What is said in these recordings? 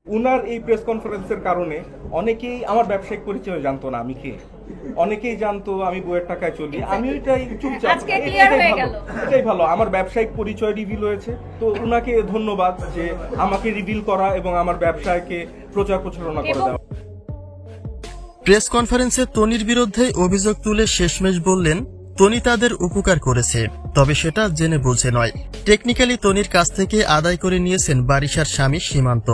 উনার এই প্রেস কনফারেন্সের কারণে অনেকেই আমার ব্যবসায়িক পরিচয় জানতো না আমি কে, অনেকেই জানতো আমি বইয়ের টাকায় চলি, আমি ওইটাই চুপচাপ। এটাই ভালো, আমার ব্যবসায়িক পরিচয় রিভিল হয়েছে। তো উনাকে ধন্যবাদ যে আমাকে রিভিল করা এবং আমার ব্যবসায়কে প্রচার প্রচারণা করে দেওয়া। প্রেস কনফারেন্সে তনির বিরুদ্ধে অভিযোগ তুলে শেষমেশ বললেন তনি তাদের উপকার করেছে, তবে সেটা জেনে বুঝে নয়। টেকনিক্যালি তনির কাছ থেকে আদায় করে নিয়েছেন বারিশার স্বামী সীমান্ত।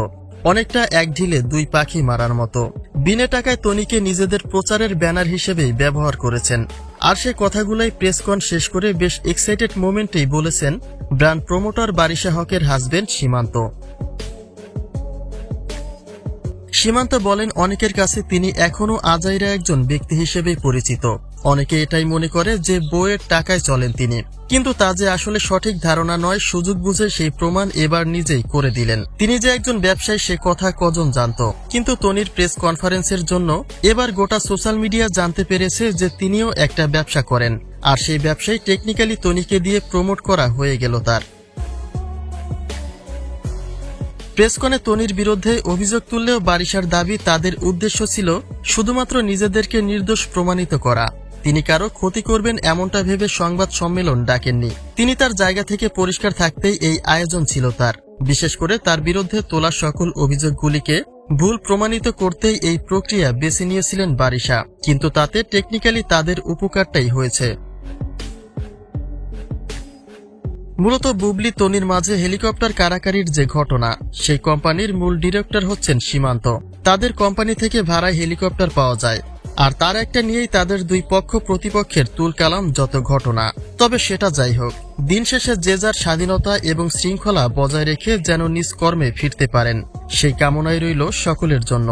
অনেকটা এক ঢিলে দুই পাখি মারার মতো। বিনা টাকায় তনিকে নিজেদের প্রচারের ব্যানার হিসেবেই ব্যবহার করেছেন। আর সে কথাগুলাই প্রেসকন শেষ করে বেশ এক্সাইটেড মোমেন্টেই বলেছেন ব্র্যান্ড প্রমোটার বারিশা হকের হাজবেন্ড সীমান্ত। সীমান্ত বলেন অনেকের কাছে তিনি এখনো আজাইরা একজন ব্যক্তি হিসেবে পরিচিত। অনেকে এটাই মনে করে যে বইয়ের টাকায় চলেন তিনি, কিন্তু তা যে আসলে সঠিক ধারণা নয়, সুযোগ বুঝে সেই প্রমাণ এবার নিজেই করে দিলেন। তিনি যে একজন ব্যবসায়ী সে কথা কজন জানত, কিন্তু তনির প্রেস কনফারেন্সের জন্য এবার গোটা সোশ্যাল মিডিয়া জানতে পেরেছে যে তিনিও একটা ব্যবসা করেন, আর সেই ব্যবসায় টেকনিক্যালি তনিকে দিয়ে প্রমোট করা হয়ে গেল তার। প্রেসকনে তনির বিরুদ্ধে অভিযোগ তুললেও বারিশার দাবি তাদের উদ্দেশ্য ছিল শুধুমাত্র নিজেদেরকে নির্দোষ প্রমাণিত করা। তিনি কারো ক্ষতি করবেন এমনটা ভেবে সংবাদ সম্মেলন ডাকেননি। তিনি তার জায়গা থেকে পরিষ্কার থাকতেই এই আয়োজন ছিল তার। বিশেষ করে তার বিরুদ্ধে তোলা সকল অভিযোগগুলিকে ভুল প্রমাণিত করতেই এই প্রক্রিয়া বেছে নিয়েছিলেন বারিশা, কিন্তু তাতে টেকনিক্যালি তাদের উপকারটাই হয়েছে। মূলত বুবলি তনির মাঝে হেলিকপ্টার কারাকারির যে ঘটনা, সেই কোম্পানির মূল ডিরেক্টর হচ্ছেন সীমান্ত। তাদের কোম্পানি থেকে ভাড়ায় হেলিকপ্টার পাওয়া যায়, আর তার একটা নিয়েই তাদের দুই পক্ষ প্রতিপক্ষের তুলকালাম যত ঘটনা। তবে সেটা যাই হোক, দিন শেষে যে যার স্বাধীনতা এবং শৃঙ্খলা বজায় রেখে যেন নিজ কর্মে ফিরতে পারেন, সেই কামনাই রইল সকলের জন্য।